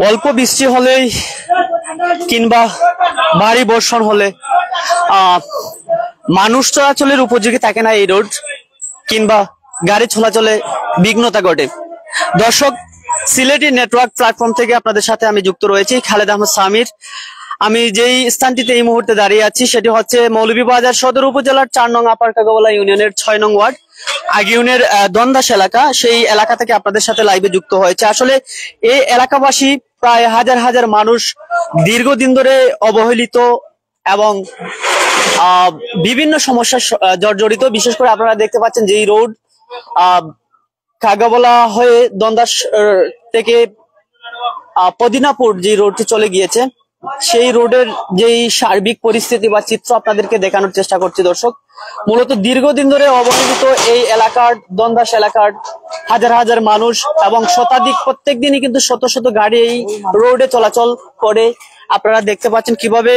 অল্প বৃষ্টি হলেই কিংবা ভারী বর্ষণ হলে মানুষ চলাচলের উপযোগী থাকে না এই রোড, কিংবা গাড়ি চলাচলে বিঘ্নতা ঘটে। দর্শক, সিলেটি নেটওয়ার্ক প্ল্যাটফর্ম থেকে আপনাদের সাথে আমি যুক্ত রয়েছি, খালেদ আহমদ সামির। আমি যেই স্থানটিতে এই মুহূর্তে দাঁড়িয়ে আছি সেটি হচ্ছে মৌলভীবাজার সদর উপজেলার ৪ নং আপার কাকাবালা ইউনিয়নের ৬ নং ওয়ার্ড আগিউনের দন্দাস এলাকা। সেই এলাকা থেকে আপনাদের সাথে লাইভে যুক্ত হয়েছে। আসলে এই এলাকাবাসী প্রায় হাজার হাজার মানুষ দীর্ঘদিন ধরে অবহেলিত এবং বিভিন্ন সমস্যার জর্জরিত। বিশেষ করে আপনারা দেখতে পাচ্ছেন যে এই রোড কাকাবালা হয়ে দন্দাস থেকে পদিনাপুর যে রোডটি চলে গিয়েছে, সেই রোডের যেই সার্বিক পরিস্থিতি বা চিত্র আপনাদেরকে দেখানোর চেষ্টা করছি। দর্শক, মূলত দীর্ঘদিন ধরে অবহেলিত এই এলাকার, দন্দাস এলাকার হাজার হাজার মানুষ এবং শতাধিক প্রত্যেক দিনই কিন্তু শত শত গাড়ি এই রোডে চলাচল করে। আপনারা দেখতে পাচ্ছেন কিভাবে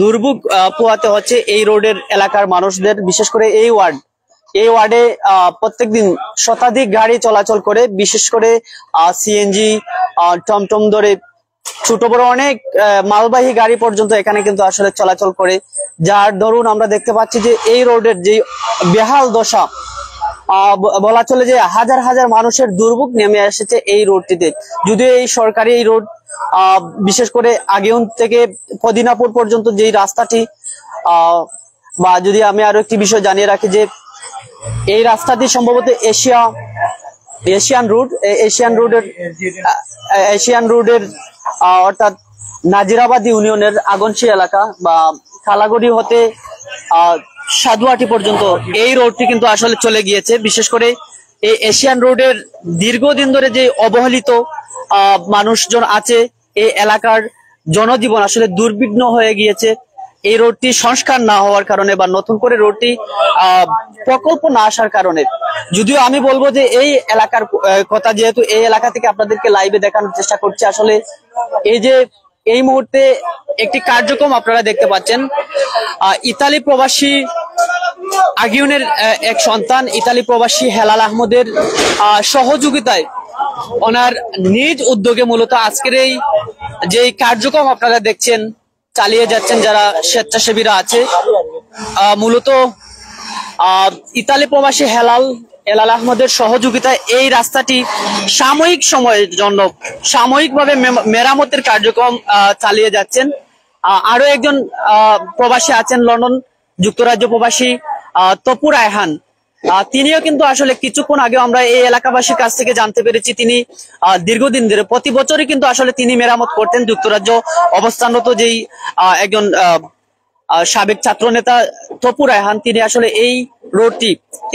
দুর্ভোগ পোহাতে হচ্ছে এই রোডের এলাকার মানুষদের। বিশেষ করে এই ওয়ার্ডে প্রত্যেকদিন শতাধিক গাড়ি চলাচল করে, বিশেষ করে সিএনজি, টমটম ধরে ছোট বড় অনেক মালবাহী গাড়ি পর্যন্ত এখানে কিন্তু আসলে চলাচল করে। যার দরুন আমরা দেখতে পাচ্ছি যে এই রোডের যে বেহাল দশা, বলা চলে যে হাজার হাজার মানুষের দুর্ভোগ নেমে এসেছে এই রোডটিতে। যদিও এই সরকারি এই রোড বিশেষ করে আগিউন থেকে পদিনাপুর পর্যন্ত যেই রাস্তাটি, বা যদি আমি আরো একটি বিষয় জানিয়ে রাখি যে এই রাস্তাটি সম্ভবত এশিয়ান রোডের অর্থাৎ নাজিরাবাদ ইউনিয়নের আগনশি এলাকা বা খালাগড়ি হতে সাধুয়াটি পর্যন্ত এই রোডটি কিন্তু আসলে চলে গিয়েছে। বিশেষ করে এই এশিয়ান রোডের দীর্ঘদিন ধরে যে অবহেলিত মানুষজন আছে, এই এলাকার জনজীবন আসলে দুর্বিঘ্ন হয়ে গিয়েছে এই রোডটি সংস্কার না হওয়ার কারণে বা নতুন করে রোডটি প্রকল্প না আসার কারণে। যদিও আমি বলবো যে এই এলাকার কথা, যেহেতু এই এলাকা থেকে আপনাদেরকে লাইভে দেখানোর চেষ্টা করছি, আসলে এই যে এই মুহূর্তে একটি কার্যক্রম আপনারা দেখতে পাচ্ছেন, ইতালি প্রবাসী আগিউনের এক সন্তান ইতালি প্রবাসী হেলাল আহমদের সহযোগিতায়, ওনার নিজ উদ্যোগে মূলত আজকের এই যে কার্যক্রম আপনারা দেখছেন চালিয়ে যাচ্ছেন যারা স্বেচ্ছাসেবীরা আছে। মূলত ইতালি প্রবাসী হেলাল আহমদের সহযোগিতায় এই রাস্তাটি সাময়িক সময়ের জন্য সাময়িকভাবে মেরামতের কার্যক্রম চালিয়ে যাচ্ছেন। আরো একজন প্রবাসী আছেন লন্ডন যুক্তরাজ্য প্রবাসী তপু রায়হান, তিনিও কিন্তু আসলে কিছুক্ষণ আগে আমরা এই এলাকাবাসীর কাছ থেকে জানতে পেরেছি তিনি দীর্ঘদিন ধরে প্রতি বছরই কিন্তু আসলে তিনি মেরামত করতেন। যুক্তরাজ্য অবস্থানরত যেই একজন সাবেক ছাত্র নেতা তপু রায়হান, তিনি আসলে এই রোডটি,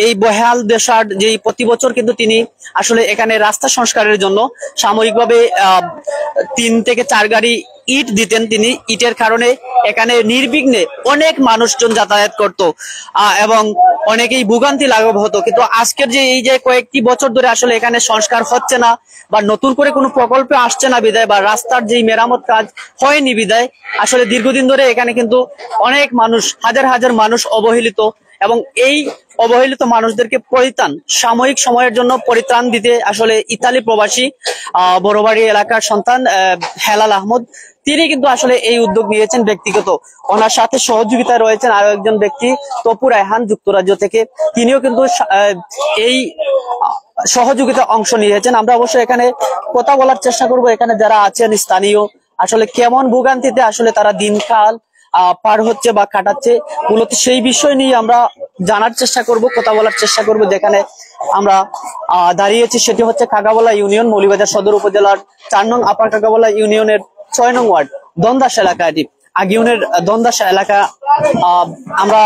এই বহাল দেশার যেই প্রতি বছর কিন্তু তিনি আসলে এখানে রাস্তা সংস্কারের জন্য সাময়িকভাবে 3 থেকে 4 গাড়ি ইট দিতেন তিনি। ইটের কারণে এখানে নির্বিঘ্নে অনেক মানুষজন যাতায়াত করত এবং অনেকেই ভোগান্তি লাঘব হতো। কিন্তু আজকের যে এই যে কয়েকটি বছর ধরে আসলে এখানে সংস্কার হচ্ছে না বা নতুন করে কোনো প্রকল্পে আসছে না বিদায়, বা রাস্তার যেই মেরামত কাজ হয়নি বিদায়, আসলে দীর্ঘদিন ধরে এখানে কিন্তু অনেক মানুষ, হাজার হাজার মানুষ অবহেলিত, এবং এই অবহেলিত মানুষদেরকে পরিত্রাণ, সাময়িক সময়ের জন্য পরিত্রাণ দিতে আসলে ইতালি প্রবাসী বড়বাড়ি এলাকার সন্তান হেলাল আহমদ, তিনি কিন্তু আসলে এই উদ্যোগ নিয়েছেন ব্যক্তিগত। ওনার সাথে সহযোগিতায় রয়েছেন আরো একজন ব্যক্তি তপু রায়হান যুক্তরাজ্য থেকে, তিনিও কিন্তু এই সহযোগিতা অংশ নিয়েছেন। আমরা অবশ্যই এখানে কথা বলার চেষ্টা করব এখানে যারা আছেন স্থানীয়, আসলে কেমন ভোগান্তিতে আসলে তারা দিনকাল পার হচ্ছে বা কাটাচ্ছে, মূলত সেই বিষয় নিয়ে আমরা জানার চেষ্টা করব, কথা বলার চেষ্টা করব। যেখানে আমরা দাঁড়িয়েছি সেটি হচ্ছে কাকাবালা ইউনিয়ন, মৌলভীবাজার সদর উপজেলার ৪ নং আপার কাকাবালা ইউনিয়নের ৬ নং ওয়ার্ড দন্দাস এলাকা। এটি আগিউনের দন্দাস এলাকা। আমরা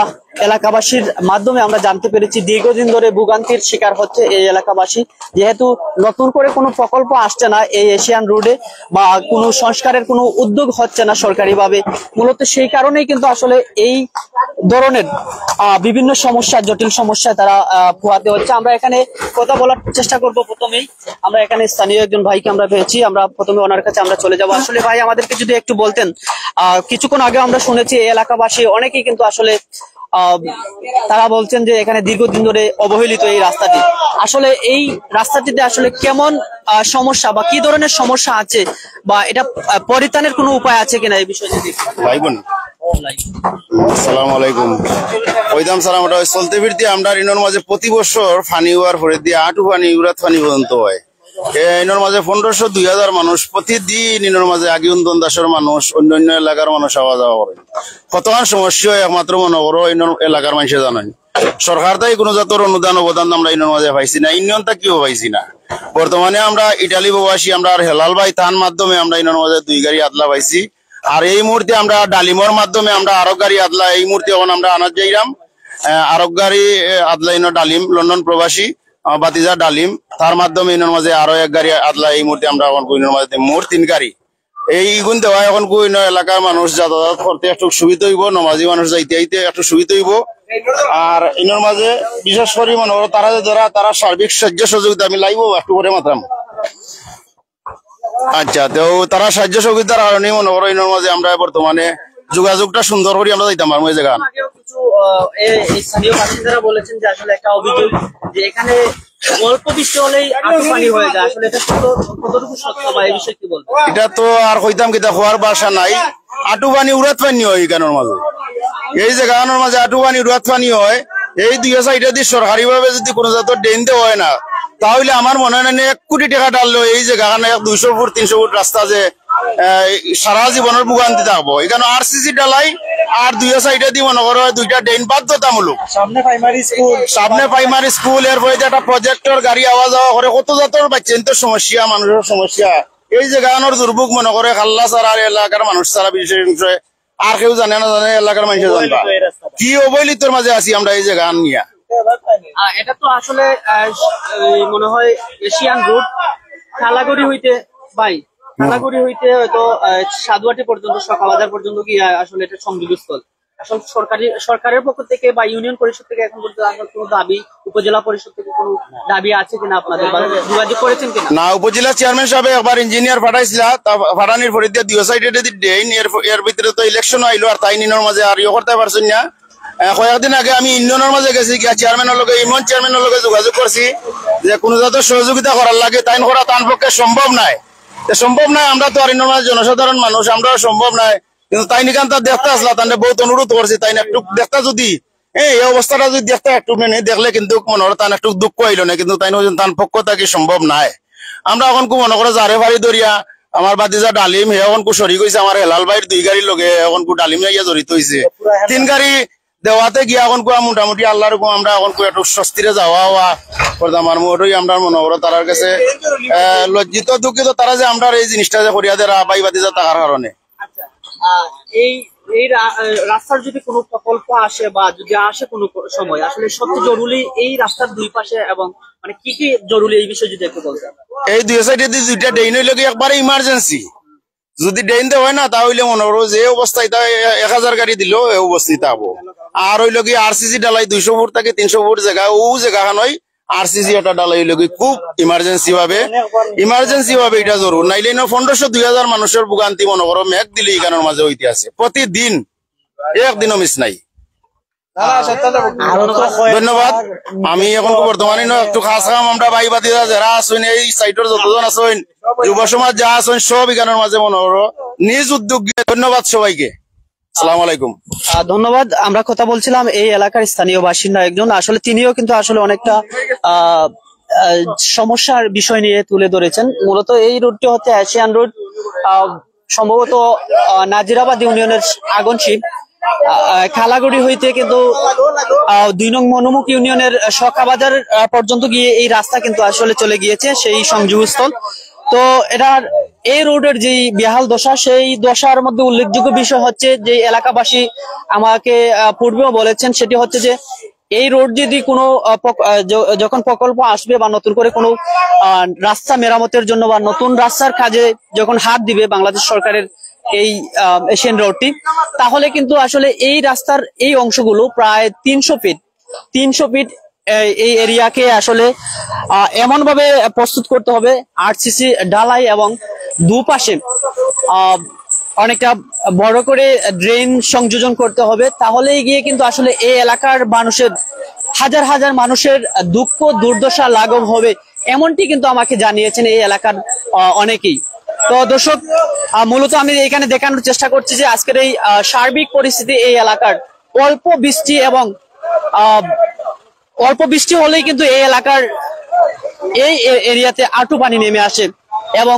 এলাকাবাসীর মাধ্যমে আমরা জানতে পেরেছি দীর্ঘদিন ধরে ভোগান্তির শিকার হচ্ছে এই এলাকাবাসী, যেহেতু নতুন করে কোনো প্রকল্প আসছে না এই এশিয়ান রোডে বা কোনো সংস্কারের কোনো উদ্যোগ হচ্ছে না সরকারিভাবে। মূলত সেই কারণেই কিন্তু আসলে এই ধরনের বিভিন্ন সমস্যা, জটিল সমস্যায় তারা পোহাতে হচ্ছে। আমরা এখানে কথা বলার চেষ্টা করব। প্রথমেই আমরা এখানে স্থানীয় একজন ভাইকে আমরা পেয়েছি, আমরা প্রথমে ওনার কাছে আমরা চলে যাব। আসলে ভাই, আমাদেরকে যদি একটু বলতেন, কিছুক্ষণ আগে আমরা শুনেছি এই এলাকাবাসী অনেকেই কিন্তু আসলে আহ, তারা বলছেন যে এখানে দীর্ঘদিন ধরে অবহেলিত এই রাস্তাটি। আসলে এই রাস্তাটিতে আসলে কেমন সমস্যা বা কি ধরনের সমস্যা আছে বা এটা পরিত্রাণের কোনো উপায় আছে কিনা এই বিষয়ে যদি ভাই বোন আসসালামু আলাইকুম। ওইদাম সালাম। ওটা চলতে ফিরতে আমরা ইনোর মাঝে প্রতি বছর ফানি হওয়ার পরে দিয়ে আটু ফানি উড়াত ফানি পর্যন্ত হয়। ইনোর মাঝে 1500-2000 মানুষ প্রতিদিন ইনোর মাঝে আগিউন্দন দাসের মানুষ অন্যান্য এলাকার মানুষ আওয়া যাওয়া করে। কতক্ষণ সমস্যা হয় একমাত্র মনে করো ইনোর এলাকার মানুষে জানাই। সরকার তাই কোনো জাতের অনুদান অবদান আমরা ইনোর মাঝে পাইছি না, ইউনিয়নটা কিও পাইছি না। বর্তমানে আমরা ইটালি প্রবাসী আমরা হেলাল ভাই তার মাধ্যমে আমরা ইনোর মাঝে 2 গাড়ি আদলা পাইছি। আর এই মুহূর্তে আমরা ডালিমর মাধ্যমে আমরা আরো গাড়ি আদলা এই মুহূর্তে এখন আমরা আনার যাইলাম। আরো গাড়ি আদলা ইনো ডালিম লন্ডন প্রবাসী বাতিজা ডালিম তার মাধ্যমে ইনোর মাঝে আরো 1 গাড়ি আদলা এই মুহূর্তে আমরা এখন ইনোর মাঝে মোট 3 গাড়ি এই গুণ দেওয়া এখন ইনো এলাকার মানুষ যাতায়াত করতে একটু সুবিধা হইব, নমাজি মানুষ যাইতে আইতে একটু সুবিধা হইব। আর ইনোর মাঝে বিশেষ করে মনে করো তারা যারা তারা সার্বিক সাহায্য সহযোগিতা আমি লাইব একটু করে মাত্রাম। আচ্ছা, তো তারা সাহায্য সহযোগিতার কারণে মনে করো ইনোর মাঝে আমরা বর্তমানে যোগাযোগটা সুন্দর করে আমরা যাইতাম পারবো এই জায়গা। স্থানীয় বাসিন্দারা বলেছেন যে আসলে একটা অভিযোগ যে এখানে অল্প বৃষ্টি হলেই আঁটু পানি হয়ে যায়, আসলে এটা কতটুকু সত্য বা এই বিষয়ে কি বলবো? এটা তো আর কইতাম কিতা হওয়ার বাসা নাই, আঁটু পানি উড়াত পানি হয় এখানের মাঝে, এই জায়গার মাঝে আঁটু পানি উড়াত পানি হয়। এই 2 সাইডে যদি সরকারি ভাবে যদি কোনো জাতের ড্রেন দেওয়া হয় না তাহলে আমার মনে হয় 1 কোটি টাকা ডাললো এই জায়গাখানে 200 ফুট 300 ফুট রাস্তা যে সারা জীবনের ভোগান্তি থাকবো। এখানে RCC ডালাই আর 2 সাইডে দিয়ে মনে করো 2টা ড্রেন বাধ্যতামূলক। সামনে প্রাইমারি স্কুল এর পরে একটা প্রজেক্টর গাড়ি আওয়া যাওয়া করে কত জাতের বাচ্চাদের সমস্যা মানুষের সমস্যা। এই জায়গানোর দুর্ভোগ মনে করে খাল্লা ছাড়া আর এলাকার মানুষ ছাড়া বিশেষ আর কেউ জানে না, জানে এলাকার মানুষ জানবা কি অবহেলিতর মাঝে আছি আমরা এই জায়গা নিয়ে। এটা তো আসলে মনে হয় এশিয়ান রুট খালাগুড়ি হইতে খালাগুড়ি হইতে হয়তো সাধুয়াটি পর্যন্ত সকালবাজার পর্যন্ত কি আসলে এটা সংযোগস্থল। আসলে সরকারের পক্ষ থেকে বা ইউনিয়ন পরিষদ থেকে এখন পর্যন্ত কোনো দাবি, উপজেলা পরিষদ থেকে কোনো দাবি আছে কিনা আপনাদের বা যোগাযোগ করেছেন কিনা? না, উপজেলা চেয়ারম্যান সাহেব একবার ইঞ্জিনিয়ার পাঠাইছিল, ফাটানির পরে দিয়ে 2 সাইডে দেন এর ভিতরে তো ইলেকশন আইলো আর তাই নিনের মাঝে আর করতে পারছেন না। কয়েকদিন আগে আমি ইউনিয়নের মাঝে গেছি গিয়া চেয়ারম্যানের লগে ইউনিয়ন চেয়ারম্যানের লগে যোগাযোগ করছি যে কোনো জাতের সহযোগিতা করার লাগে তাই করা তার পক্ষে সম্ভব নাই। আমরা তো আর ইউনিয়নের মাঝে জনসাধারণ মানুষ, আমরাও সম্ভব নাই। কিন্তু তাই নিকান তার দেখতে আসলা তাহলে বহুত অনুরোধ করছি তাই একটু দেখতে যদি এই অবস্থাটা যদি দেখতে একটু দেখলে কিন্তু মনে হয় তার একটু দুঃখ হইলো না, কিন্তু তাই তার পক্ষ থাকি সম্ভব নাই। আমরা এখন খুব মনে করো জারে ফাড়ি দরিয়া আমার বাতিজা ডালিম হে এখন শরিক হয়েছে আমার হেলাল ভাইয়ের 2 গাড়ির লগে এখন ডালিম ইয়া জড়িত হয়েছে। 3 গাড়ি দেওয়াতে গিয়া এখন মোটামুটি আল্লাহর আমরা এখন একটু স্বস্তিরে যাওয়া হওয়া করতাম। আর মোটই আমরা মনে করো তার কাছে লজ্জিত দুঃখিত তারা যে আমরা এই জিনিসটা যে করিয়া দেয় বাই বাতিজা থাকার কারণে। এই রাস্তার যদি কোনো প্রকল্প আসে বা যদি আসে কোনো সময় আসলে সবচেয়ে জরুরি এই রাস্তার 2 পাশে এবং মানে কি কি জরুরি এই বিষয়ে যদি একটু বলতেন। এই 2 সাইডে 2টা ড্রেন হইলে একবারে ইমার্জেন্সি, যদি ড্রেন দেওয়া হয় না তাহলে মনে করো যে অবস্থায় 1000 গাড়ি দিল এই অবস্থায় থাকবো। আর হইল কি RCC ডালাই 200 ফুট থেকে 300 ফুট জায়গা ও জায়গা নয় RCC এটা ডালাই হইল কি খুব ইমার্জেন্সি ভাবে এটা জরুর, নাইলে 1500-2000 মানুষের ভোগান্তি মনে করো মেঘ দিলে এখানের মাঝে হইতে আছে প্রতিদিন, একদিনও মিস নাই। ধন্যবাদ। আমি এখন বর্তমানে একটু খাস কাম আমরা ভাই বাতিরা যারা আছেন এই সাইটের যতজন আছেন যুব সমাজ যা আছেন সব এখানের মাঝে মনে করো নিজ উদ্যোগে। ধন্যবাদ সবাইকে। আসসালামু আলাইকুম। ধন্যবাদ। আমরা কথা বলছিলাম এই এলাকার স্থানীয় বাসিন্দা একজন, আসলে তিনিও কিন্তু আসলে অনেকটা সমস্যার বিষয় নিয়ে তুলে ধরেছেন। মূলত এই রুটটি হচ্ছে এশিয়ান রুট, সম্ভবত নাজিরাবাদ ইউনিয়নের আগনশিপ খালাগুড়ি হইতে কিন্তু 2 নং মনুমুখ ইউনিয়নের সকাবাজার পর্যন্ত গিয়ে এই রাস্তা কিন্তু আসলে চলে গিয়েছে সেই সংযোগস্থল। তো এটার এই রোডের যে বেহাল দশা, সেই দশার মধ্যে উল্লেখযোগ্য বিষয় হচ্ছে যে এলাকাবাসী আমাকে পূর্বেও বলেছেন, সেটি হচ্ছে যে এই রোড যদি কোনো যখন প্রকল্প আসবে বা নতুন করে কোনো রাস্তা মেরামতের জন্য বা নতুন রাস্তার কাজে যখন হাত দিবে বাংলাদেশ সরকারের এই এশিয়ান রোডটি, তাহলে কিন্তু আসলে এই রাস্তার এই অংশগুলো প্রায় 300 ফিট এই এরিয়াকে আসলে এমন ভাবে প্রস্তুত করতে হবে RCC ঢালাই এবং দুপাশে অনেকটা বড় করে ড্রেন সংযোজন করতে হবে, তাহলেই গিয়ে কিন্তু আসলে এই এলাকার মানুষের হাজার হাজার মানুষের দুঃখ দুর্দশা লাঘব হবে, এমনটি কিন্তু আমাকে জানিয়েছেন এই এলাকার অনেকেই। তো দর্শক, মূলত আমি এখানে দেখানোর চেষ্টা করছি যে আজকের এই সার্বিক পরিস্থিতি এই এলাকার অল্প বৃষ্টি এবং অল্প বৃষ্টি হলেই কিন্তু এই এলাকার এই এরিয়াতে আঁটু পানি নেমে আসে এবং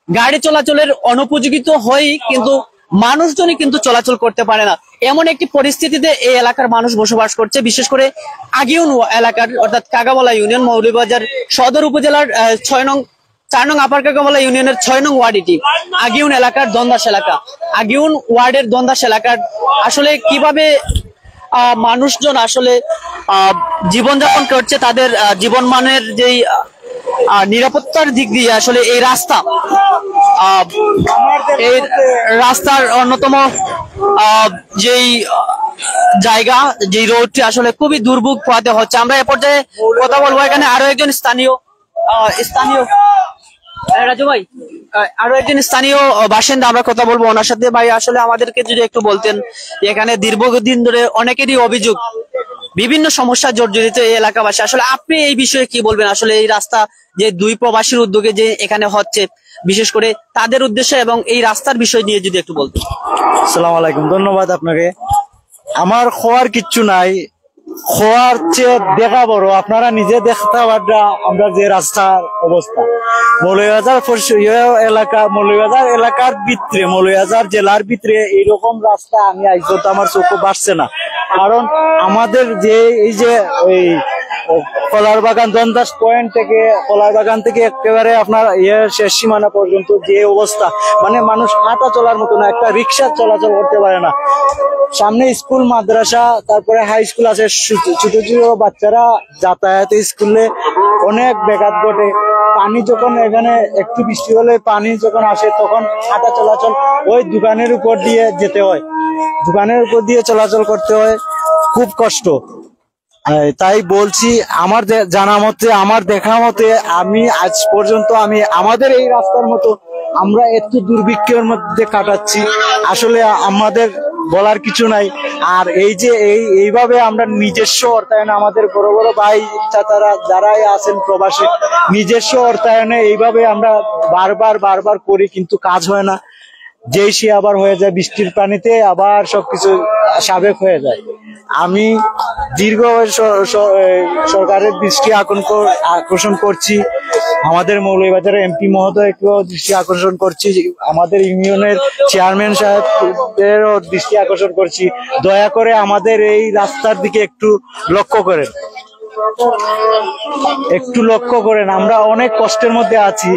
গাড়ি চলাচলের অনুপযোগী তো হয়ই, কিন্তু মানুষজনই কিন্তু চলাচল করতে পারে না। এমন একটি পরিস্থিতিতে এই এলাকার মানুষ বসবাস করছে, বিশেষ করে আগিউন এলাকার অর্থাৎ কাগাবলা ইউনিয়ন, মৌলভীবাজার সদর উপজেলার 4 নং আপার কাগাবলা ইউনিয়নের 6 নং ওয়ার্ড এটি। আগিউন এলাকার দন্দাস এলাকা, আগিউন ওয়ার্ডের দন্দাস এলাকার আসলে কিভাবে মানুষজন আসলে জীবনযাপন করছে, তাদের জীবন মানের যেই নিরাপত্তার দিক দিয়ে আসলে এই রাস্তার অন্যতম যেই জায়গা, যেই রোডটি আসলে খুবই দুর্ভোগ পোহাতে হচ্ছে। আমরা এ পর্যায়ে কথা বলবো, এখানে আরো একজন স্থানীয় রাজু ভাই, আরো একজন স্থানীয় বাসিন্দা, আমরা কথা বলবো ওনার সাথে। ভাই, আসলে আমাদেরকে যদি একটু বলতেন, এখানে দীর্ঘদিন ধরে অনেকেরই অভিযোগ বিভিন্ন সমস্যা জর্জরিত এই এলাকাবাসী, আসলে আপনি এই বিষয়ে কি বলবেন? আসলে এই রাস্তা যে 2 প্রবাসীর উদ্যোগে যে এখানে হচ্ছে, বিশেষ করে তাদের উদ্দেশ্যে এবং এই রাস্তার বিষয় নিয়ে যদি একটু বলতেন। আসসালামু আলাইকুম, ধন্যবাদ আপনাকে। আমার খোয়ার কিচ্ছু নাই, খোয়ার চেয়ে দেখা বড়। আপনারা নিজে দেখতে পারবেন আমরা যে রাস্তার অবস্থা। মৌলভীবাজার এলাকা, মৌলভীবাজার এলাকার ভিতরে, মৌলভীবাজার জেলার ভিতরে এইরকম রাস্তা আমি আইসো তো আমার চোখে বাড়ছে না। কারণ আমাদের যে এই যে ওই কলার বাগান, দন্দাস পয়েন্ট থেকে, কলার বাগান থেকে একেবারে আপনার শেষ সীমানা পর্যন্ত যে অবস্থা, মানে মানুষ হাঁটা চলার মতো না, একটা রিক্সা চলাচল করতে পারে না। সামনে স্কুল, মাদ্রাসা, তারপরে হাই স্কুল আছে, ছোট ছোট বাচ্চারা যাতায়াতে স্কুলে অনেক ব্যাঘাত ঘটে। পানি যখন এখানে একটু বৃষ্টি হলে পানি যখন আসে, তখন হাঁটা চলাচল ওই দোকানের উপর দিয়ে যেতে হয়, দোকানের উপর দিয়ে চলাচল করতে হয়, খুব কষ্ট। তাই বলছি, আমার জানা মতে, আমার দেখা মতে, আমি আজ পর্যন্ত আমাদের এই রাস্তার মতো আমরা একটু দুর্ভিক্ষের মধ্যে কাটাচ্ছি। আসলে আমাদের বলার কিছু নাই। আর এই যে এইভাবে আমরা নিজস্ব অর্থায়নে, আমাদের বড় বড় ভাই চাচারা যারাই আছেন প্রবাসী, নিজস্ব অর্থায়নে এইভাবে আমরা বারবার করি, কিন্তু কাজ হয় না। যেই সে আবার হয়ে যায় বৃষ্টির পানিতে, আবার সবকিছু সাবেক হয়ে যায়। আমি দীর্ঘ সরকারের দৃষ্টি আকর্ষণ করছি, আমাদের মৌলভীবাজারের এমপি মহোদয়কেও দৃষ্টি আকর্ষণ করছি, আমাদের ইউনিয়নের চেয়ারম্যান সাহেবেরও দৃষ্টি আকর্ষণ করছি, দয়া করে আমাদের এই রাস্তার দিকে একটু লক্ষ্য করেন। আমরা অনেক কষ্টের মধ্যে আছি।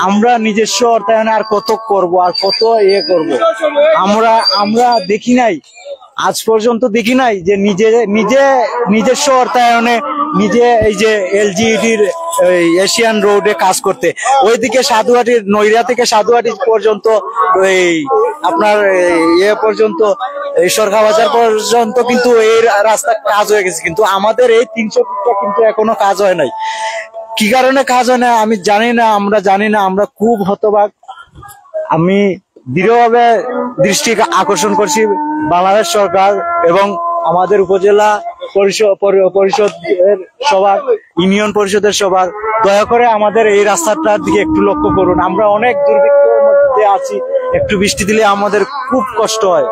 আমরা নিজস্ব অর্থায়নে আর কত করব, আর কত করব। আমরা দেখি নাই, আজ পর্যন্ত দেখি নাই যে নিজস্ব অর্থায়নে নিজে এই যে এলজিইডির এশিয়ান রোডে কাজ করতে, ওইদিকে সাধুহাটির নৈরা থেকে সাধুহাটি পর্যন্ত, এই আপনার পর্যন্ত, এই সরকার বাজার পর্যন্ত কিন্তু এই রাস্তা কাজ হয়ে গেছে, কিন্তু আমাদের এই 300 ফুটটা কিন্তু এখনো কাজ হয় নাই। কি কারণে কাজ হয় না আমি জানি না, আমরা খুব হতবাক। আমি দৃঢ়ভাবে দৃষ্টি আকর্ষণ করছি বাংলাদেশ সরকার এবং আমাদের উপজেলা পরিষদের সবার, ইউনিয়ন পরিষদের সবার, দয়া করে আমাদের এই রাস্তাটার দিকে একটু লক্ষ্য করুন। আমরা অনেক দুর্ভিক্ষের মধ্যে আছি, একটু বৃষ্টি দিলে আমাদের খুব কষ্ট হয়।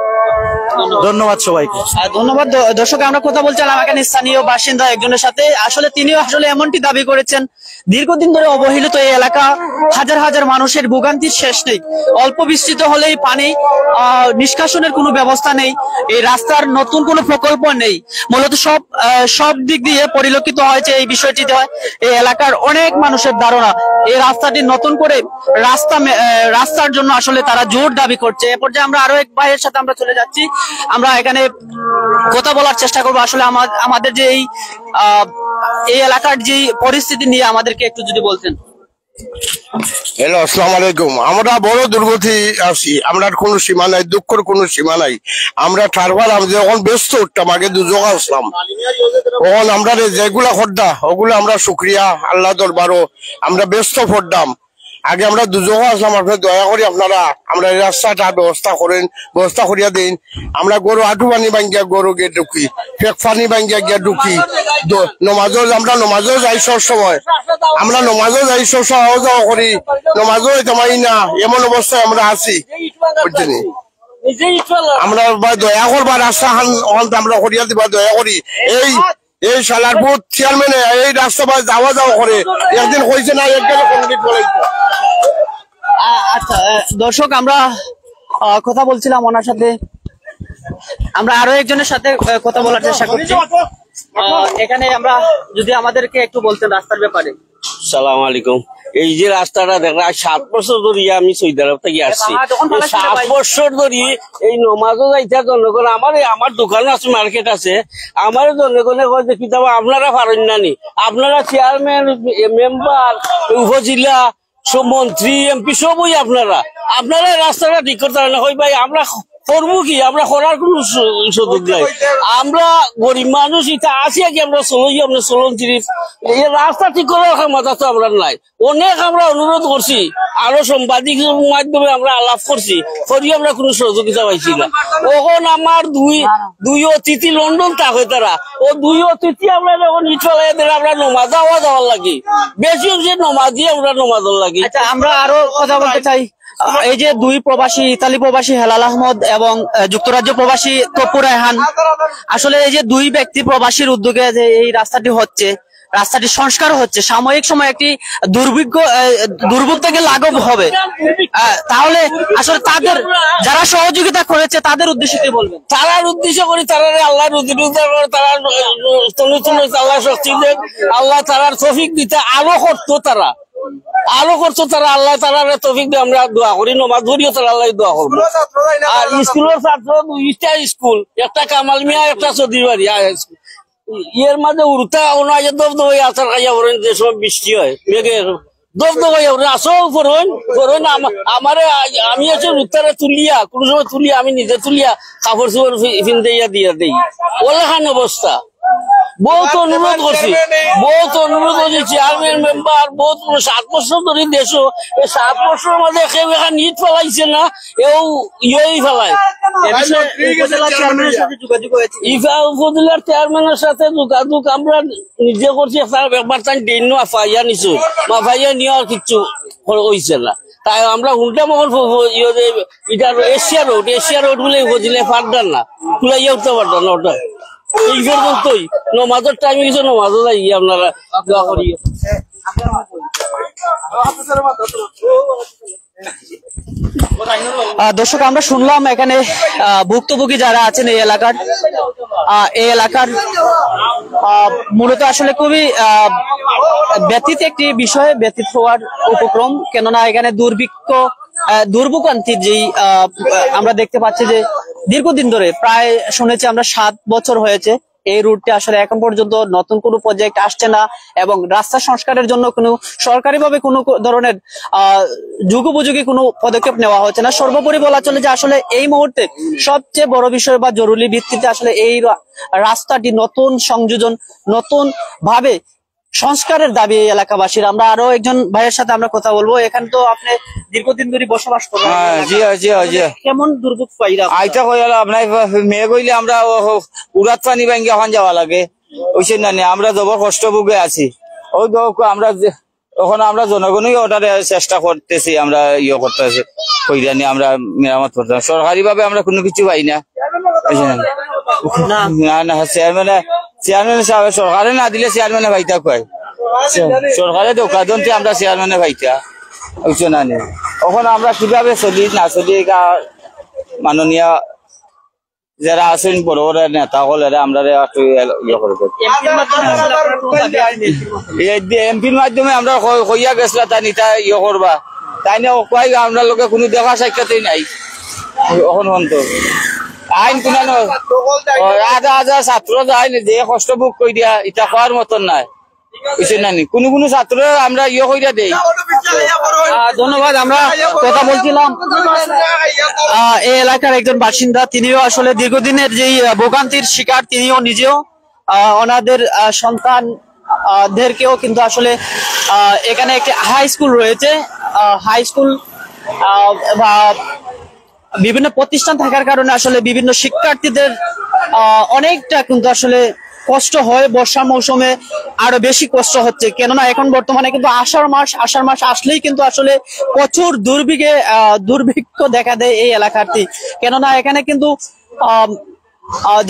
ধন্যবাদ সবাইকে। ধন্যবাদ। দর্শক, আমরা কথা বলছিলাম এখানে স্থানীয় বাসিন্দা একজনের সাথে। আসলে তিনিও আসলে এমনটি দাবি করেছেন, দীর্ঘদিন ধরে অবহেলিত এই এলাকা, হাজার হাজার মানুষের ভোগান্তির শেষ নেই। অল্প বৃষ্টিতে হলেই পানি নিষ্কাশনের কোনো ব্যবস্থা নেই, এই রাস্তার নতুন কোনো প্রকল্প নেই। মূলত সব দিক দিয়ে পরিলক্ষিত হয়েছে এই বিষয়টিতে। এই এলাকার অনেক মানুষের ধারণা এই রাস্তাটি নতুন করে রাস্তার জন্য আসলে তারা জোর দাবি করছে। এ পর্যায়ে আমরা আরো এক ভাইয়ের সাথে আমরা চলে যাচ্ছি, আমরা এখানে কথা বলার চেষ্টা করবো। আসলে আমাদের যে এই এলাকার যে পরিস্থিতি নিয়ে আমাদেরকে একটু যদি বলতেন। হ্যালো, আসসালামু আলাইকুম। আমরা বড় দুর্গতি আছি, আমরা কোনো সীমা নাই, দুঃখের কোনো সীমা নাই। আমরা ঠারবার আমি যখন ব্যস্ত উঠতাম, আগে দুযোগ আসলাম, তখন আমরা যেগুলা খড্ডা ওগুলো আমরা শুক্রিয়া আল্লাহ দরবারও আমরা ব্যস্ত পড়তাম। আগে আমরা দুজক আসলাম, আপনার দয়া করে আপনারা আমরা এই রাস্তাটা ব্যবস্থা করিয়া দিন। আমরা গরু আটু পানি ভাঙ্গিয়া গরু গিয়ে ঢুকি, ফেক পানি ভাঙ্গিয়া গিয়া ঢুকি, আমরা নমাজও যাই সব সময়, আমরা নমাজও যাই সব সময় যাওয়া করি, নমাজও জমাই না, এমন অবস্থায় আমরা আছি বুঝছেন। আমরা দয়া করবা রাস্তা আমরা করিয়া দিবা দয়া করি। এই সালারপুর চেয়ারম্যানে এই রাস্তা যাওয়া করে, একদিন হয়েছে না একদিন কমপ্লিট করাইছে। আচ্ছা দর্শক, আমরা কথা বলছিলাম ওনার সাথে, আমরা আরো একজনের সাথে কথা বলার চেষ্টা করছি। এখানে আমরা যদি আমাদেরকে একটু বলতেন রাস্তার ব্যাপারে। সালাম আলাইকুম। এই যে রাস্তাটা দেখলাম 7 বছর ধরে আমি সৌদি আরব থেকে আসছি, 7 বছর ধরে এই নমাজও যাইতে জনগণ আমার দোকান আছে, মার্কেট আছে, আমার জনগণে দেখি আপনারা পারেন না নি, আপনারা চেয়ারম্যান মেম্বার উপজেলা সব মন্ত্রী এমপি সবই আপনারা রাস্তাটা ঠিক করতে পারেন না। ভাই আমরা করবো কি, আমরা করার কোন সুযোগ নাই, আমরা গরিব মানুষ এটা আছি কি আমরা চলই, আমরা চলন তিরিশ এই রাস্তা ঠিক করার ক্ষমতা তো আমরা নাই। অনেক আমরা অনুরোধ করছি, আরো সাংবাদিক মাধ্যমে আমরা আলাপ করছি, করি আমরা কোনো সহযোগিতা পাইছি না। তখন আমার দুই অতিথি লন্ডন থাকে, তারা ও দুই অতিথি আমরা যখন ইট ফেলাই দিলে আমরা নমাজ যাওয়ার লাগি, বেশি হচ্ছে নমাজি আমরা নমাজর লাগি। আচ্ছা আমরা আরো কথা বলতে চাই, এই যে দুই প্রবাসী, ইতালি প্রবাসী হেলাল আহমদ এবং যুক্তরাজ্য প্রবাসী তপু রায়হান, আসলে এই যে দুই ব্যক্তি প্রবাসীর উদ্যোগে যে এই রাস্তাটি হচ্ছে, রাস্তাটি সংস্কার হচ্ছে, সাময়িক সময় একটি দুর্ভোগ থেকে লাঘব হবে, তাহলে আসলে তাদের যারা সহযোগিতা করেছে তাদের উদ্দেশ্যে কি বলবেন? তারার উদ্দেশ্য করি, তারা আল্লাহ তারা আল্লাহ শক্তি দেন, আল্লাহ তারার তৌফিক দিতে আলো করতো, তারা আল্লাহ তারার তৌফিক দিয়ে আমরা দোয়া করি, নমাজ ধরিও তারা আল্লাহ দোয়া করবো। আর স্কুলের ছাত্র 2টা স্কুল, একটা কামাল মিয়া, একটা চৌধুরী বাড়ি এর মাঝে উড়তা ওনাকে দবদবাই আসার খাইয়া পড়েন, যে সময় বৃষ্টি হয় মেঘে দবদবাই আসো করুন আমারে আমি আছি উত্তরে তুলিয়া, কোন সময় তুলিয়া আমি নিজে তুলিয়া কাপড় চোপড় ফিনতেইয়া দিয়া দেই, ওলেখান অবস্থা। বহুত অনুরোধ করছি চেয়ারম্যান মেম্বার, বহুত 7 বছর ধরে দেশ, এই 7 বছরের মধ্যে কেউ এখানে ইট ফেলাইছে না, এও ফেলায়। উপজেলার চেয়ারম্যানের সাথে যোগাযোগ হয়েছে, উপজেলার চেয়ারম্যানের সাথে যোগাযোগ আমরা নিজে করছি, একবার তাই ডেন মাফাইয়া নিছো, মাফাইয়া নেওয়ার কিচ্ছু হয়েছে না। তাই আমরা উল্টা মহল এটা এশিয়া রোড বলে উপজেলা পারতাম না, তুলাইয়া উঠতে পারতাম না। ওটা এই পর্যন্তই, নমাজের টাইমে কিছু নমাজও যাই আপনারা দোয়া করি। দর্শক আমরা শুনলাম এখানে ভুক্তভোগী যারা আছেন এই এলাকার মূলত আসলে খুবই ব্যতীত একটি বিষয়, ব্যতীত হওয়ার উপক্রম, কেননা এখানে দুর্ভোগান্তির যেই আমরা দেখতে পাচ্ছি যে দীর্ঘদিন ধরে, প্রায় শুনেছি আমরা 7 বছর হয়েছে এই রুটটি আসলে এখন পর্যন্ত নতুন কোনো প্রজেক্ট আসছে না, এবং রাস্তা সংস্কারের জন্য কোনো সরকারিভাবে কোনো ধরনের যুগোপযোগী কোনো পদক্ষেপ নেওয়া হচ্ছে না। সর্বোপরি বলা চলে যে আসলে এই মুহূর্তে সবচেয়ে বড় বিষয় বা জরুরি ভিত্তিতে আসলে এই রাস্তাটি নতুন সংযোজন, নতুন ভাবে সংস্কারের দাবি এই এলাকাবাসীর। আমরা আরো একজন ভাইয়ের সাথে আমরা কথা বলবো। এখানে তো আপনি দীর্ঘদিন ধরে বসবাস করেন, কেমন দুর্ভোগ পাইরা? আইটা কইলা আপনার মেয়ে কইলে আমরা উড়াত পানি ভাঙ্গি এখন যাওয়া লাগে, ওইসে না আমরা জবর কষ্ট ভোগে আছি। ওই আমরা ওখানে আমরা জনগণই ওটারে চেষ্টা করতেছি, আমরা করতেছি কইরানি আমরা মেরামত করতাম। সরকারি ভাবে আমরা কোনো কিছু পাই না, না চেয়ারম্যান সাহেব সরকারে না দিলে চেয়ারম্যানে ভাইতা কয়, সরকারে দোকানতে আমরা চেয়ারম্যানে ভাইতা বুঝছো না। ওখানে আমরা কিভাবে চলি না চলি, মাননীয় যারা আছেন বড় বড় নেতা হল আমরা এমপির মাধ্যমে আমরা কইয়া গেছিলাম তাই নিতা করবা, তাই না কয় আমরা লোকে কোনো দেখা সাক্ষাৎই নাই। এখন তো আইন কোন হাজার ছাত্র যায় যে কষ্ট ভোগ করে দিয়া এটা খাওয়ার মতন নাই, বুঝছেন না। কোনো ছাত্র আমরা কইরা দেই। ধন্যবাদ। আমরা কথা বলছিলাম এই এলাকার একজন বাসিন্দা, তিনিও আসলে দীর্ঘদিনের যেই ভোগান্তির শিকার, তিনিও নিজেও ওনাদের সন্তানদেরকেও কিন্তু আসলে এখানে একটি হাই স্কুল রয়েছে, হাই স্কুল বা বিভিন্ন প্রতিষ্ঠান থাকার কারণে আসলে বিভিন্ন শিক্ষার্থীদের অনেকটা কিন্তু আসলে কষ্ট হয়। বর্ষা মৌসুমে আরো বেশি কষ্ট হচ্ছে, কেননা এখন বর্তমানে কিন্তু আষাঢ় মাস আসলেই কিন্তু আসলে প্রচুর দুর্ভিক্ষ দেখা দেয় এই এলাকাটি। কেননা এখানে কিন্তু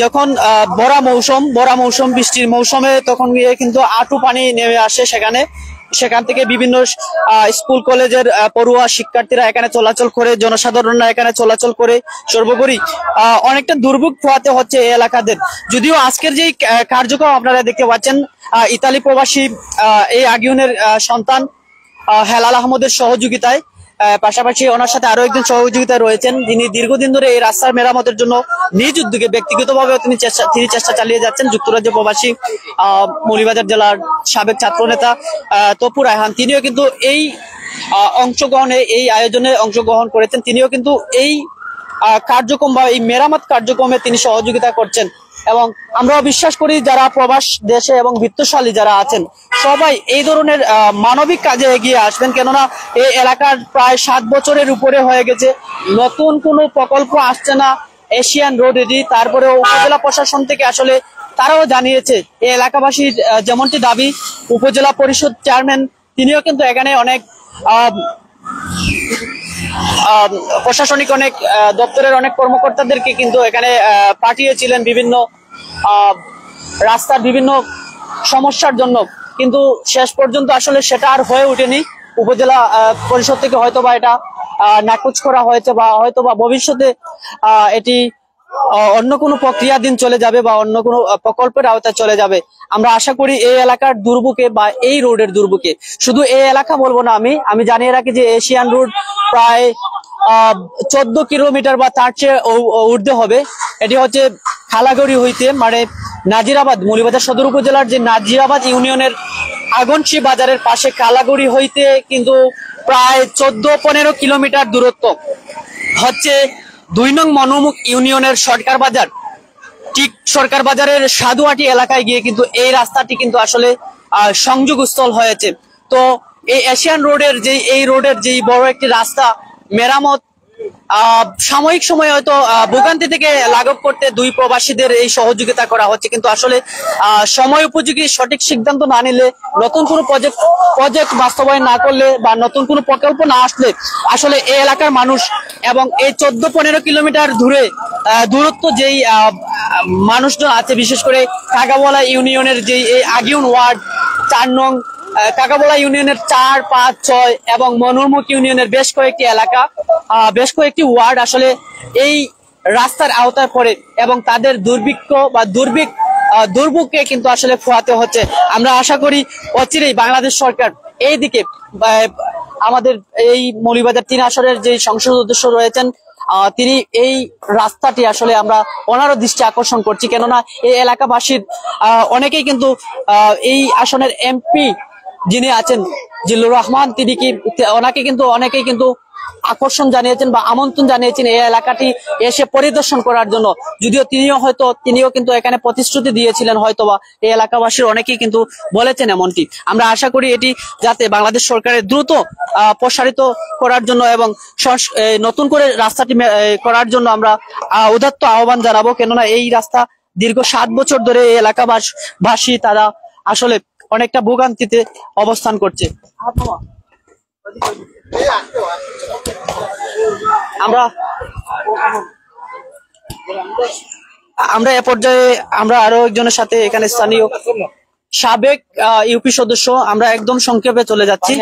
যখন বড়া মৌসুম বৃষ্টির মৌসুমে তখন গিয়ে কিন্তু আঁটু পানি নেমে আসে সেখান থেকে বিভিন্ন স্কুল কলেজের পড়ুয়া শিক্ষার্থীরা এখানে চলাচল করে, জনসাধারণরা এখানে চলাচল করে, সর্বোপরি অনেকটা দুর্ভোগ পোহাতে হচ্ছে এই এলাকাদের। যদিও আজকের যে কার্যক্রম আপনারা দেখতে পাচ্ছেন, ইতালি প্রবাসী এই আগিউনের সন্তান হেলাল আহমদের সহযোগিতায়, পাশাপাশি ওনার সাথে আরো একজন সহযোগিতায় রয়েছেন, যিনি দীর্ঘদিন ধরে এই রাস্তার মেরামতের জন্য নিজ উদ্যোগে ব্যক্তিগতভাবে তিনি চেষ্টা চালিয়ে যাচ্ছেন। যুক্তরাজ্য প্রবাসী মৌলভীবাজার জেলার সাবেক ছাত্র নেতা তপু রায়হান, তিনিও কিন্তু এই এই আয়োজনে অংশগ্রহণ করেছেন। তিনিও কিন্তু এই কার্যক্রম বা এই মেরামত কার্যক্রমে তিনি সহযোগিতা করছেন। এবং আমরাও বিশ্বাস করি যারা প্রবাস দেশে এবং বিত্তশালী যারা আছেন সবাই এই ধরনের মানবিক কাজে এগিয়ে আসবেন, কেননা এই এলাকার প্রায় 7 বছরের উপরে হয়ে গেছে, নতুন কোনো প্রকল্প আসছে না। এশিয়ান রোড এটি, তারপরে উপজেলা প্রশাসন থেকে আসলে তারাও জানিয়েছে এই এলাকাবাসীর যেমনটি দাবি, উপজেলা পরিষদ চেয়ারম্যান তিনিও কিন্তু এখানে অনেক প্রশাসনিক অনেক দপ্তরের অনেক কর্মকর্তাদেরকে কিন্তু এখানে পাঠিয়েছিলেন বিভিন্ন রাস্তার বিভিন্ন সমস্যার জন্য, কিন্তু শেষ পর্যন্ত আসলে সেটা আর হয়ে ওঠেনি। উপজেলা পরিষদ থেকে হয়তোবা এটা নাকচ করা হয়েছে, বা হয়তোবা ভবিষ্যতে এটি অন্য কোনো প্রক্রিয়াধীন চলে যাবে বা অন্য কোনো প্রকল্পের আওতায় চলে যাবে। আমরা আশা করি এই এলাকার দুর্ভোগে বা এই রোডের দুর্ভোগে, শুধু এই এলাকা বলবো না, আমি জানিয়ে রাখি যে এশিয়ান রোড প্রায় 14 কিলোমিটার বা তার চেয়ে ঊর্ধ্বে হবে। এটি হচ্ছে খালাগড়ি হইতে মানে নাজিরাবাদ, মৌলভীবাজার সদর উপজেলার যে নাজিরাবাদ ইউনিয়নের আগনশি বাজারের পাশে খালাগড়ি হইতে কিন্তু প্রায় 14-15 কিলোমিটার দূরত্ব হচ্ছে 2 নং মনোমুখ ইউনিয়নের সরকার বাজার। ঠিক সরকার বাজারের সাধুয়াটি এলাকায় গিয়ে কিন্তু এই রাস্তাটি কিন্তু আসলে সংযোগস্থল হয়েছে। তো এই এশিয়ান রোডের যে বড় একটি রাস্তা মেরামত সাময়িক সময় হয়তো ভোগান্তি থেকে লাঘব করতে দুই প্রবাসীদের এই সহযোগিতা করা হচ্ছে, কিন্তু আসলে সময় উপযোগী সঠিক সিদ্ধান্ত না নিলে, নতুন কোনো প্রজেক্ট বাস্তবায়ন না করলে বা নতুন কোনো প্রকল্প না আসলে আসলে এই এলাকার মানুষ এবং এই 14-15 কিলোমিটার দূরত্ব যেই মানুষজন আছে, বিশেষ করে কাকাবলা ইউনিয়নের যেই এই আগিউন ওয়ার্ড 4 নং, কাকাবলা ইউনিয়নের 4, 5, 6 এবং মনোরমুখ ইউনিয়নের বেশ কয়েকটি এলাকা, বেশ কয়েকটি ওয়ার্ড আসলে এই রাস্তার আওতায় পড়ে এবং তাদের দুর্ভিক্ষ বা দুর্ভোগকে কিন্তু আসলে পোহাতে হচ্ছে। আমরা আশা করি অচিরেই বাংলাদেশ সরকার এই দিকে আমাদের এই মৌলভীবাজার 3 আসনের যে সংসদ সদস্য রয়েছেন তিনি এই রাস্তাটি আসলে আমরা ওনারও দৃষ্টি আকর্ষণ করছি, কেননা এই এলাকাবাসীর অনেকেই কিন্তু এই আসনের এমপি যিনি আছেন জিল্লুর রহমান, ওনাকে কিন্তু অনেকেই কিন্তু আকর্ষণ জানিয়েছেন বা আমন্ত্রণ জানিয়েছেন এই এলাকাটি এসে পরিদর্শন করার জন্য। যদিও তিনিও কিন্তু এখানে প্রতিশ্রুতি দিয়েছিলেন, হয়তোবা এই এলাকাবাসীর অনেকেই কিন্তু বলেছেন এমনটি। আমরা আশা করি এটি যাতে বাংলাদেশ সরকারের দ্রুত প্রসারিত করার জন্য এবং নতুন করে রাস্তাটি করার জন্য আমরা উদাত্ত আহ্বান জানাবো, কেননা এই রাস্তা দীর্ঘ 7 বছর ধরে এই এলাকাবাসী তারা আসলে অনেকটা ভোগান্তিতে অবস্থান করছে। আমরা এ পর্যায়ে আমরা আরো একজনের সাথে এখানে স্থানীয় সাবেক ইউপি সদস্য, আমরা একদম সংক্ষেপে চলে যাচ্ছি।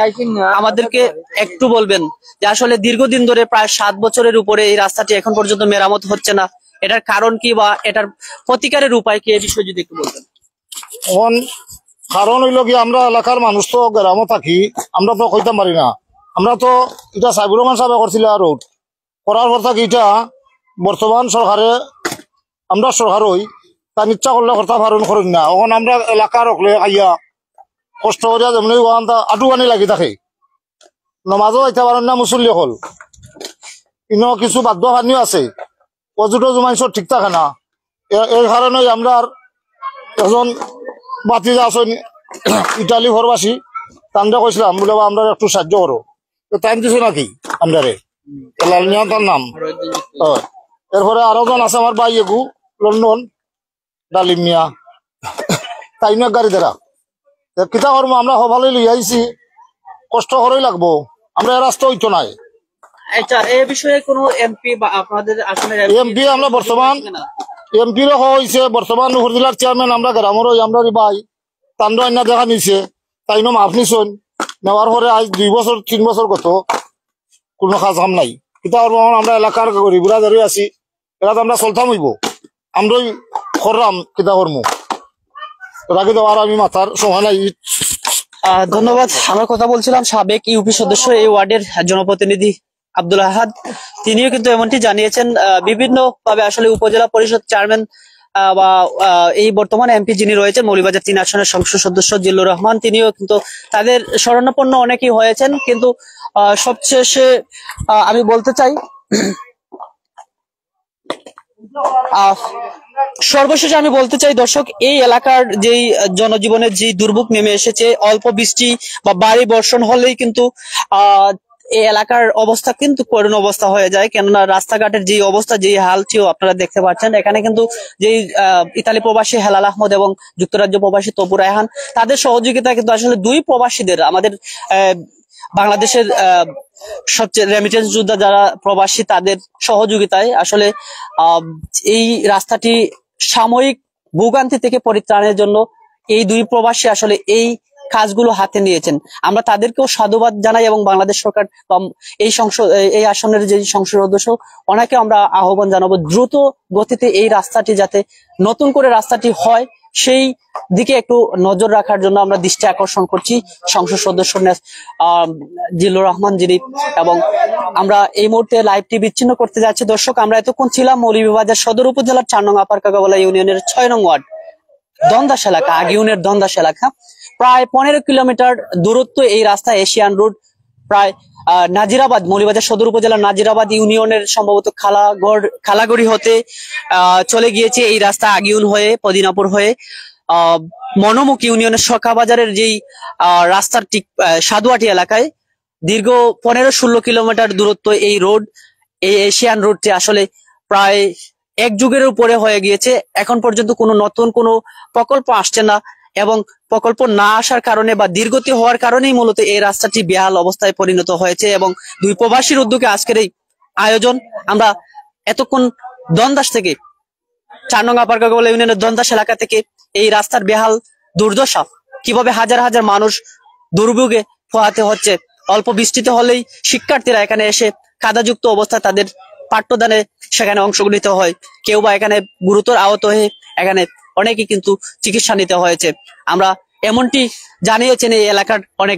আমাদেরকে একটু বলবেন যে আসলে দীর্ঘদিন ধরে প্রায় 7 বছরের উপরে এই রাস্তাটি এখন পর্যন্ত মেরামত হচ্ছে না, এটার কারণ কি বা এটার প্রতিকারের উপায় কি, এই বিষয়ে যদি একটু বলতেন। কারণ হইল কি, আমরা এলাকার মানুষ তো গ্রামে থাকি, আমরা তো কইতাম পারি না। আমরা তো এটা সাইবুর রহমান সাহেব করছিল রোড করার পর থাকি, এটা বর্তমান সরকারে আমরা সরকার হই তার ইচ্ছা করলে করতে পারুন করেন না। এখন আমরা এলাকার হকলে খাইয়া কষ্ট করিয়া যেমনি আটু পানি লাগি থাকে, নমাজও যাইতে পারেন না মুসল্লি হল, ইনো কিছু বাধ্য পানিও আছে, অজুট জমাইছ ঠিক থাকে না। এই কারণে আমরা এখন বাতি আছেন ইটালি ঘরবাসী, তান্ডে কইছিলাম বলে আমরা একটু সাহায্য করো। টাইম দিছো নাকি আমরারে লাল মিয়া তার নাম হয়। এরপরে আরো জন আছে আমার ভাই এগু লন্ডন ডালিম মিয়া তাই না গাড়ি দ্বারা কিতা করবো আমরা সভালে লই আইছি কষ্ট করেই লাগবো আমরা এ রাস্তা হইতো নাই আচ্ছা এই বিষয়ে কোনো এমপি বা আপনাদের আসলে এমপি আমরা বর্তমান এমপির হয়েছে বর্তমান নুপুর জেলার চেয়ারম্যান আমরা গ্রামের আমরা ভাই তান্ড আইনা দেখা নিছে তাই নাম আপনি শোন নেওয়ার পরে আজ 2 বছর 3 বছর কত কোনো কাজ কাম নাই কিতা করবো আমরা এলাকার গরিবরা ধরে আছি এরা তো আমরা চলতাম হইব আমরাই করলাম কিতা করবো রাখি দেওয়ার আমি মাথার সময় নাই ধন্যবাদ। আমরা কথা বলছিলাম সাবেক ইউপি সদস্য এই ওয়ার্ডের জনপ্রতিনিধি আব্দুল আহাদ, তিনিও কিন্তু এমনটি জানিয়েছেন বিভিন্ন ভাবে আসলে উপজেলা পরিষদ চেয়ারম্যান বা এই বর্তমানে এমপি যিনি রয়েছেন মৌলভীবাজার 3 আসনের সংসদ সদস্য জিল্লুর রহমান, তিনিও কিন্তু তাদের শরণাপন্ন অনেকেই হয়েছেন। কিন্তু সবশেষে আমি বলতে চাই সর্বশেষে আমি বলতে চাই দর্শক, এই এলাকার যেই জনজীবনের যে দুর্ভোগ নেমে এসেছে, অল্প বৃষ্টি বা ভারী বর্ষণ হলেই কিন্তু এই এলাকার অবস্থা কিন্তু করুণ অবস্থা হয়ে যায়। কেননা রাস্তাঘাটের যে অবস্থা, যে হালটিও আপনারা দেখতে পাচ্ছেন, এখানে কিন্তু যেই ইতালি প্রবাসী হেলাল আহমদ এবং যুক্তরাজ্য প্রবাসী তপু রায়হান, তাদের সহযোগিতা কিন্তু আসলে দুই প্রবাসীদের আমাদের বাংলাদেশের সবচেয়ে রেমিটেন্স যোদ্ধা যারা প্রবাসী, তাদের সহযোগিতায় আসলে এই রাস্তাটি সাময়িক ভোগান্তি থেকে পরিত্রাণের জন্য এই দুই প্রবাসী আসলে এই কাজগুলো হাতে নিয়েছেন। আমরা তাদেরকেও সাধুবাদ জানাই এবং বাংলাদেশ সরকার বা এই আসনের যে সংসদ সদস্য, ওনাকে আমরা আহ্বান জানাবো দ্রুত গতিতে এই রাস্তাটি যাতে নতুন করে রাস্তাটি হয় সেই দিকে একটু নজর রাখার জন্য আমরা দৃষ্টি আকর্ষণ করছি সংসদ সদস্য জিল্লুর রহমান যিনি। এবং আমরা এই মুহূর্তে লাইভটি বিচ্ছিন্ন করতে যাচ্ছি দর্শক। আমরা এতক্ষণ ছিলাম মৌলভীবাজার সদর উপজেলার 4 নং আপার কাকাবালা ইউনিয়নের 6 নং ওয়ার্ড দন্দাস এলাকা, আগিউনের দন্দাস এলাকা। প্রায় 15 কিলোমিটার দূরত্ব এই রাস্তা, এশিয়ান রোড। প্রায় নাজিরাবাদ, মৌলভীবাজার সদর উপজেলার নাজিরাবাদ ইউনিয়নের সম্ভবত খালাগড়ি হতে চলে গিয়েছে এই রাস্তা আগিউন হয়ে, পদিনাপুর হয়ে মনোমুখ ইউনিয়নের সখা বাজারের যেই রাস্তার ঠিক সাধুয়াটি এলাকায় দীর্ঘ 15-16 কিলোমিটার দূরত্ব এই রোড, এই এশিয়ান রোডটি আসলে প্রায় 1 যুগের উপরে হয়ে গিয়েছে। এখন পর্যন্ত কোনো নতুন কোনো প্রকল্প আসছে না এবং প্রকল্প না আসার কারণে বা দীর্ঘতি হওয়ার কারণেই মূলত এই রাস্তাটি বেহাল অবস্থায় পরিণত হয়েছে। এবং দুই প্রবাসীর উদ্যোগে আজকের এই আয়োজন। আমরা এতক্ষণ দন্দাস থেকে 4 নং আপার কাকাবালা ইউনিয়নের দন্দাস এলাকা থেকে এই রাস্তার বেহাল দুর্দশা, কিভাবে হাজার হাজার মানুষ দুর্ভোগে পোহাতে হচ্ছে, অল্প বৃষ্টিতে হলেই শিক্ষার্থীরা এখানে এসে কাদাযুক্ত অবস্থায় তাদের পাঠ্যদানে সেখানে অংশগ্রহণ নিতে হয়, কেউ বা এখানে গুরুতর আহত হয়ে এখানে অনেকে কিন্তু চিকিৎসা নিতে হয়েছে। আমরা এমনটি জানিয়েছেন এই এলাকার অনেক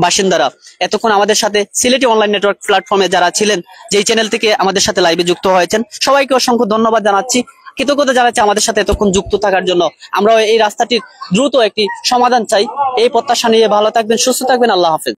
বাসিন্দারা। এতক্ষণ আমাদের সাথে সিলেটি অনলাইন নেটওয়ার্ক প্ল্যাটফর্মে যারা ছিলেন, যেই চ্যানেল থেকে আমাদের সাথে লাইভে যুক্ত হয়েছেন, সবাইকে অসংখ্য ধন্যবাদ জানাচ্ছি, কৃতজ্ঞতা জানাচ্ছি আমাদের সাথে এতক্ষণ যুক্ত থাকার জন্য। আমরা এই রাস্তাটির দ্রুত একটি সমাধান চাই, এই প্রত্যাশা নিয়ে ভালো থাকবেন, সুস্থ থাকবেন। আল্লাহ হাফেজ।